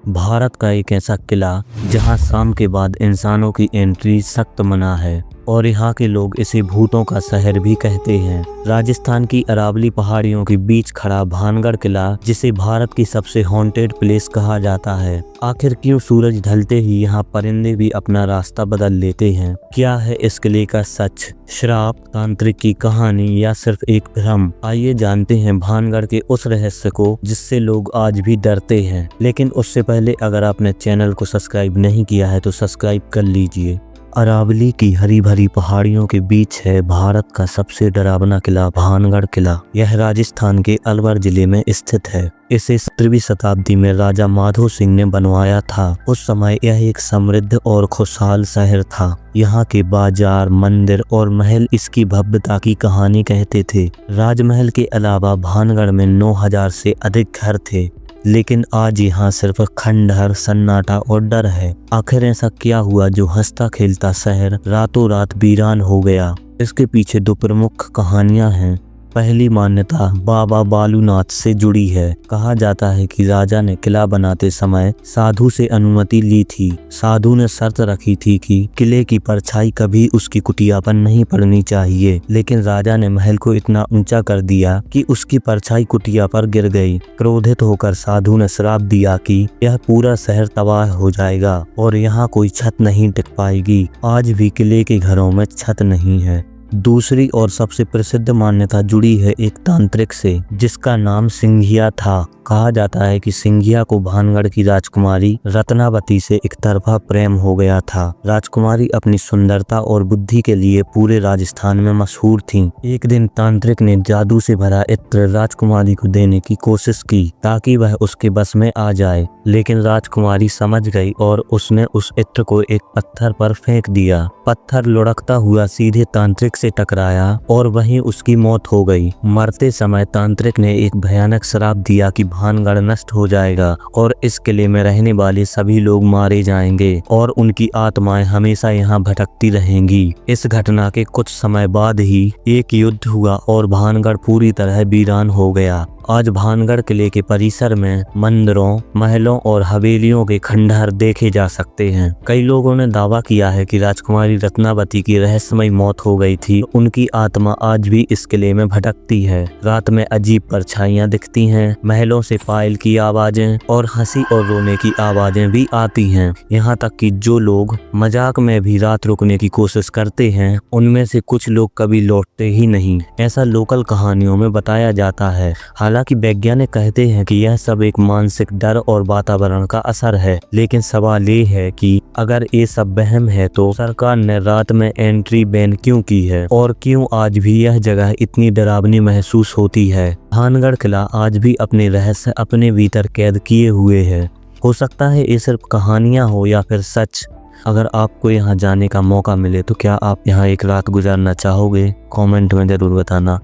भारत का एक ऐसा किला जहां शाम के बाद इंसानों की एंट्री सख्त मना है और यहाँ के लोग इसे भूतों का शहर भी कहते हैं। राजस्थान की अरावली पहाड़ियों के बीच खड़ा भानगढ़ किला, जिसे भारत की सबसे हॉन्टेड प्लेस कहा जाता है। आखिर क्यों सूरज ढलते ही यहाँ परिंदे भी अपना रास्ता बदल लेते हैं? क्या है इस किले का सच, श्राप, तांत्रिक की कहानी या सिर्फ एक भ्रम? आइए जानते हैं भानगढ़ के उस रहस्य को जिससे लोग आज भी डरते हैं। लेकिन उससे पहले अगर आपने चैनल को सब्सक्राइब नहीं किया है तो सब्सक्राइब कर लीजिए। अरावली की हरी भरी पहाड़ियों के बीच है भारत का सबसे डरावना किला भानगढ़ किला। यह राजस्थान के अलवर जिले में स्थित है। इसे 17वीं शताब्दी में राजा माधो सिंह ने बनवाया था। उस समय यह एक समृद्ध और खुशहाल शहर था। यहाँ के बाजार, मंदिर और महल इसकी भव्यता की कहानी कहते थे। राजमहल के अलावा भानगढ़ में 9000 से अधिक घर थे, लेकिन आज यहाँ सिर्फ खंडहर, सन्नाटा और डर है। आखिर ऐसा क्या हुआ जो हंसता खेलता शहर रातों रात वीरान हो गया? इसके पीछे दो प्रमुख कहानियां हैं। पहली मान्यता बाबा बालूनाथ से जुड़ी है। कहा जाता है कि राजा ने किला बनाते समय साधु से अनुमति ली थी। साधु ने शर्त रखी थी कि किले की परछाई कभी उसकी कुटिया पर नहीं पड़नी चाहिए, लेकिन राजा ने महल को इतना ऊंचा कर दिया कि उसकी परछाई कुटिया पर गिर गई। क्रोधित होकर साधु ने श्राप दिया कि यह पूरा शहर तबाह हो जाएगा और यहाँ कोई छत नहीं टिक पाएगी। आज भी किले के घरों में छत नहीं है। दूसरी और सबसे प्रसिद्ध मान्यता जुड़ी है एक तांत्रिक से, जिसका नाम सिंघिया था। कहा जाता है कि सिंघिया को भानगढ़ की राजकुमारी रत्नावती से एकतरफा प्रेम हो गया था। राजकुमारी अपनी सुंदरता और बुद्धि के लिए पूरे राजस्थान में मशहूर थीं। एक दिन तांत्रिक ने जादू से भरा इत्र राजकुमारी को देने की कोशिश की ताकि वह उसके बस में आ जाए, लेकिन राजकुमारी समझ गई और उसने उस इत्र को एक पत्थर पर फेंक दिया। पत्थर लुढ़कता हुआ सीधे तांत्रिक से टकराया और वहीं उसकी मौत हो गई। मरते समय तांत्रिक ने एक भयानक श्राप दिया कि भानगढ़ नष्ट हो जाएगा और इस किले में रहने वाले सभी लोग मारे जाएंगे और उनकी आत्माएं हमेशा यहाँ भटकती रहेंगी। इस घटना के कुछ समय बाद ही एक युद्ध हुआ और भानगढ़ पूरी तरह वीरान हो गया। आज भानगढ़ किले के परिसर में मंदिरों, महलों और हवेलियों के खंडहर देखे जा सकते हैं। कई लोगों ने दावा किया है कि राजकुमारी रत्नावती की रहस्यमयी मौत हो गई थी। उनकी आत्मा आज भी इस किले में भटकती है। रात में अजीब परछाइयां दिखती हैं, महलों से पायल की आवाजें और हंसी और रोने की आवाजें भी आती हैं। यहाँ तक कि जो लोग मजाक में भी रात रुकने की कोशिश करते हैं, उनमें से कुछ लोग कभी लौटते ही नहीं। ऐसा लोकल कहानियों में बताया जाता है। हालांकि वैज्ञानिक कहते हैं कि यह सब एक मानसिक डर और वातावरण का असर है, लेकिन सवाल ये है कि अगर ये सब वहम है तो सरकार ने रात में एंट्री बैन क्यों की है और क्यों आज भी यह जगह इतनी डरावनी महसूस होती है? भानगढ़ किला आज भी अपने रहस्य अपने भीतर कैद किए हुए है। हो सकता है ये सिर्फ कहानियां हो या फिर सच। अगर आपको यहाँ जाने का मौका मिले तो क्या आप यहाँ एक रात गुजारना चाहोगे? कमेंट में जरूर बताना।